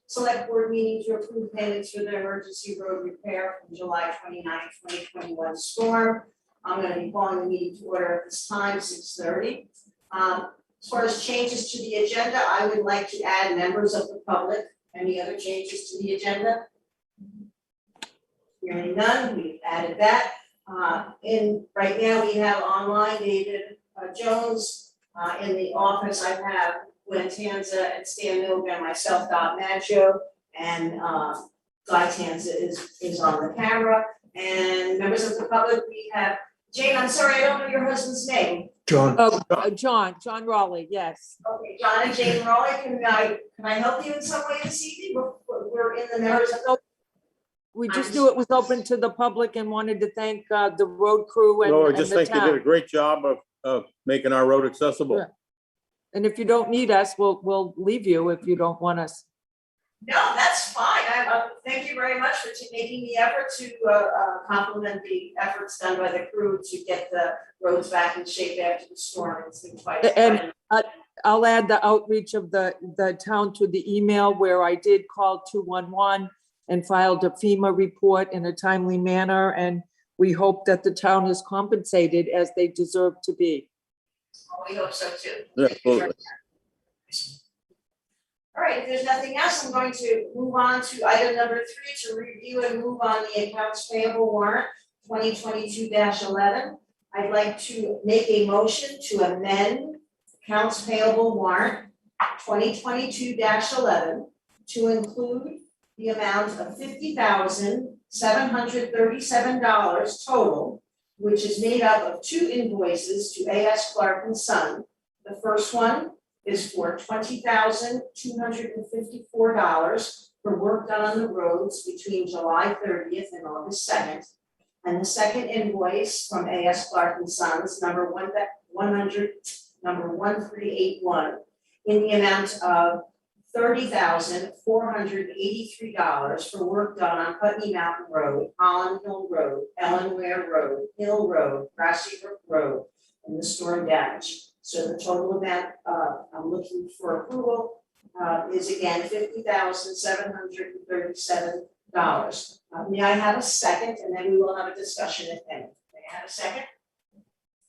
Select Board meeting to approve payments for the emergency road repair from July 29, 2021 storm. I'm going to be calling the meeting to order at this time, 6:30. As far as changes to the agenda, I would like to add members of the public. Any other changes to the agenda? Hearing none, we've added that. Right now we have online David Jones. In the office, I have Gwen Tanza and Stan Milgram and myself, Dot Maggio, and Guy Tanza is on the camera. And members of the public, we have Jane. I'm sorry, I don't know your husband's name. John. Oh, John Raleigh, yes. Okay, John and Jane Raleigh, can I help you in some way this evening? We're in the members of the. We just knew it was open to the public and wanted to thank the road crew and No, I and just the think you did a town. great job of making our road accessible. Sure. And if you don't need us, we'll leave you if you don't want us. No, that's fine. Thank you very much for making the effort to compliment the efforts done by the crew to get the roads back in shape after the storm. It's been quite. And I'll add the outreach of the town to the email where I did call 211 and filed a FEMA report in a timely manner. And we hope that the town is compensated as they deserve to be. We hope so too. Yeah, absolutely. All right, if there's nothing else, I'm going to move on to item number 3 to review and move on the accounts payable warrant 2022-11. I'd like to make a motion to amend accounts payable warrant 2022-11 to include the amount of $50,737 total, which is made up of 2 invoices to A.S. Clark & Son. The first one is for $20,254 for work done on the roads between July 30th and August 2nd. And the second invoice from A.S. Clark & Sons, number 1381, in the amount of $30,483 for work done on Putney Mountain Road, Holland Hill Road, Ellenware Road, Hill Road, Grassy Brook Road, and the storm damage. So the total amount I'm looking for approval is again $50,737. May I have a second, and then we will have a discussion if any. May I have a second?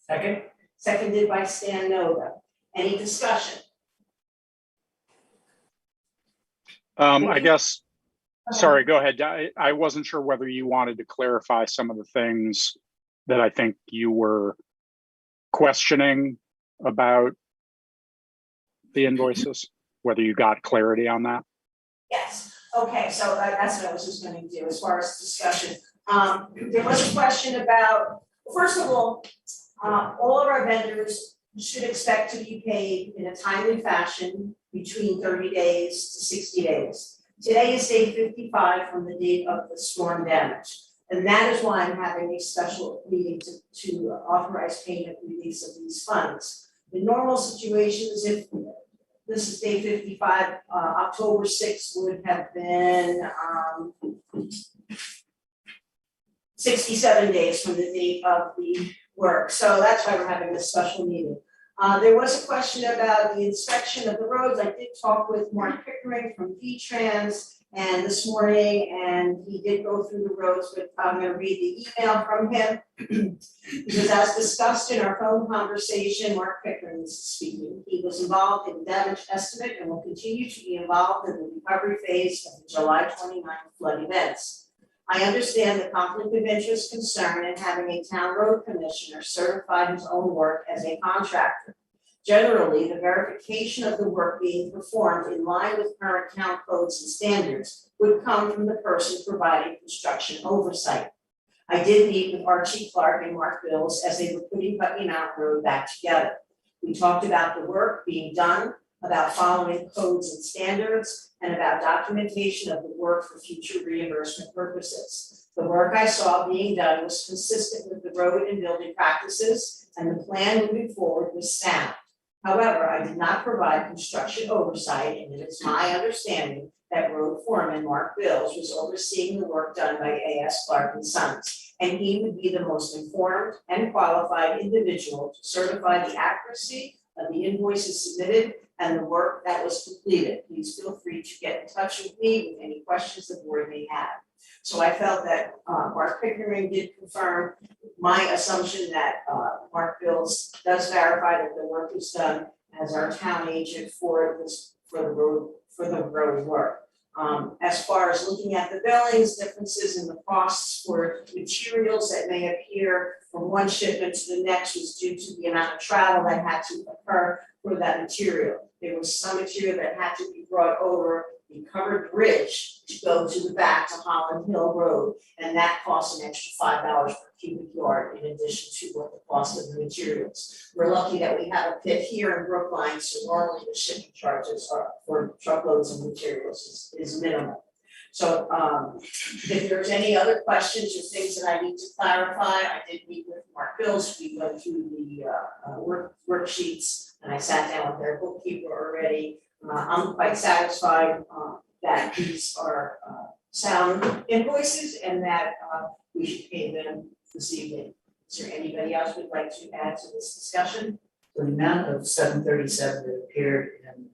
Second. Seconded by Stan Noga. Any discussion? I guess, sorry, go ahead. I wasn't sure whether you wanted to clarify some of the things that I think you were questioning about the invoices, whether you got clarity on that. Yes, okay, so that's what I was just gonna do as far as discussion. There was a question about, first of all of our vendors should expect to be paid in a timely fashion between 30 days to 60 days. Today is day 55 from the date of the storm damage. And that is why I'm having a special meeting to authorize payment release of these funds. In normal situations, if this is day 55, October 6th would have been 67 days from the date of the work. So that's why we're having this special meeting. There was a question about the inspection of the roads. I did talk with Mark Pickering from V-Trans and this morning, and he did go through the roads, but I'm gonna read the email from him. Because as discussed in our phone conversation, Mark Pickering is speaking. He was involved in damage estimate and will continue to be involved in the recovery phase of the July 29th flood events. I understand the conflict of interest concern in having a town road commissioner certify his own work as a contractor. Generally, the verification of the work being performed in line with current town codes and standards would come from the person providing construction oversight. I did meet with Archie Clark and Mark Bills as they were putting Putney Mountain Road back together. We talked about the work being done, about following codes and standards, and about documentation of the work for future reimbursement purposes. The work I saw being done was consistent with the road and building practices, and the plan moving forward was sound. However, I did not provide construction oversight, and it is my understanding that road foreman Mark Bills was overseeing the work done by A.S. Clark & Sons, and he would be the most informed and qualified individual to certify the accuracy of the invoices submitted and the work that was completed. Please feel free to get in touch with me with any questions the board may have. So I felt that Mark Pickering did confirm my assumption that Mark Bills does verify that the work is done as our town agent for the road work. As far as looking at the billings, differences in the costs for materials that may appear from one shipment to the next was due to the amount of travel that had to occur for that material. There was some material that had to be brought over the covered bridge to go to the back to Holland Hill Road, and that costs an extra $5 per cubic yard in addition to what the cost of the materials. We're lucky that we have a pit here in Brookline, so normally the shipping charges are for truckloads of materials is minimal. So if there's any other questions or things that I need to clarify, I did meet with Mark Bills. We went through the worksheets, and I sat down with their bookkeeper already. I'm quite satisfied that these are sound invoices and that we should pay them this evening. Is there anybody else would like to add to this discussion? The amount of $737 that appeared in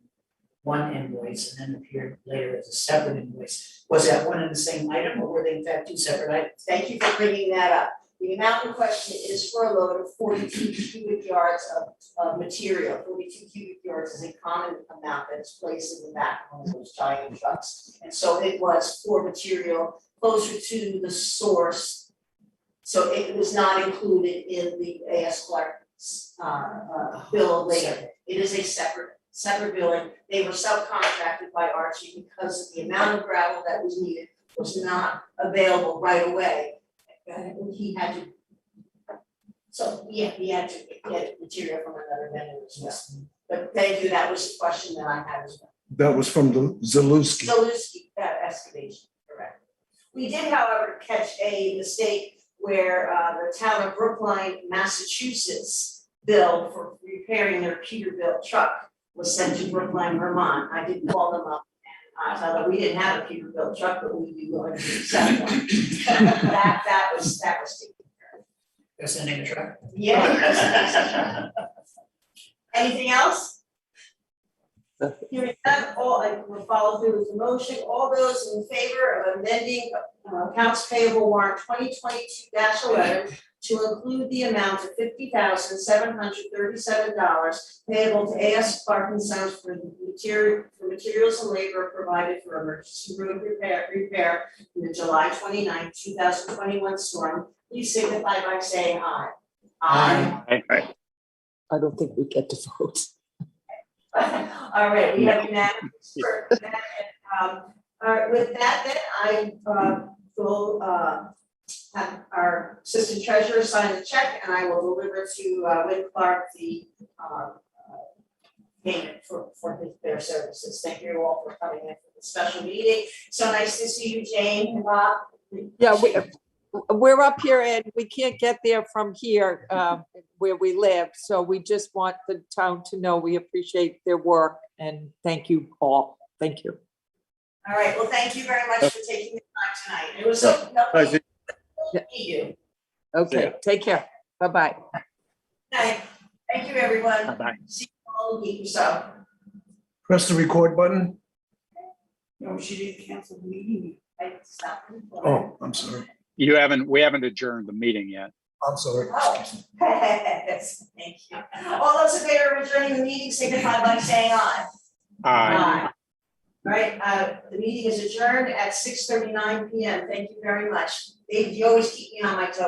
one invoice and then appeared later as a separate invoice, was that one and the same item, or were they in fact two separate items? Thank you for bringing that up. The amount in question is for a load of 42 cubic yards of material. 42 cubic yards is a common amount that is placed in the back of one of those giant trucks. And so it was for material closer to the source. So it was not included in the A.S. Clark's bill later. It is a separate billing. They were subcontracted by Archie because the amount of gravel that was needed was not available right away. He had to, so yeah, he had to get material from another vendor as well. But thank you, that was the question that I had as well. That was from the Zaluski. Zaluski, excavation, correct. We did, however, catch a mistake where the town of Brookline, Massachusetts bill for repairing their Peterbilt truck was sent to Brookline, Vermont. I did call them up. I thought that we didn't have a Peterbilt truck, but we'd be willing to accept one. that was taken care of. They're sending a truck? Yeah. Anything else? Hearing none, I will follow through with the motion. All those in favor of amending accounts payable warrant 2022-11 to include the amount of $50,737 payable to A.S. Clark and Sons for materials and labor provided for emergency road repair in the July 29, 2021 storm. Please signify by saying aye. Aye. I don't think we get to vote. All right, we have unanimous for that. With that, then I will have our assistant treasurer sign the check, and I will deliver to Win Clark the payment for their services. Thank you all for coming in for the special meeting. So nice to see you, Jane and Bob. Yeah, we're up here and we can't get there from here where we live. So we just want the town to know we appreciate their work and thank you all. Thank you. All right, well, thank you very much for taking the time tonight. It was so lovely to meet you. Okay, take care. Bye-bye. Night. Thank you, everyone. Bye-bye. See you all in a week or so. Press the record button. No, she didn't cancel the meeting. I stopped. Oh, I'm sorry. We haven't adjourned the meeting yet. I'm sorry. Oh, yes, thank you. All those in favor of adjourning the meeting signify by saying aye. Aye. All right, the meeting is adjourned at 6:39 p.m. Thank you very much. Dave, you always keep me on my toes.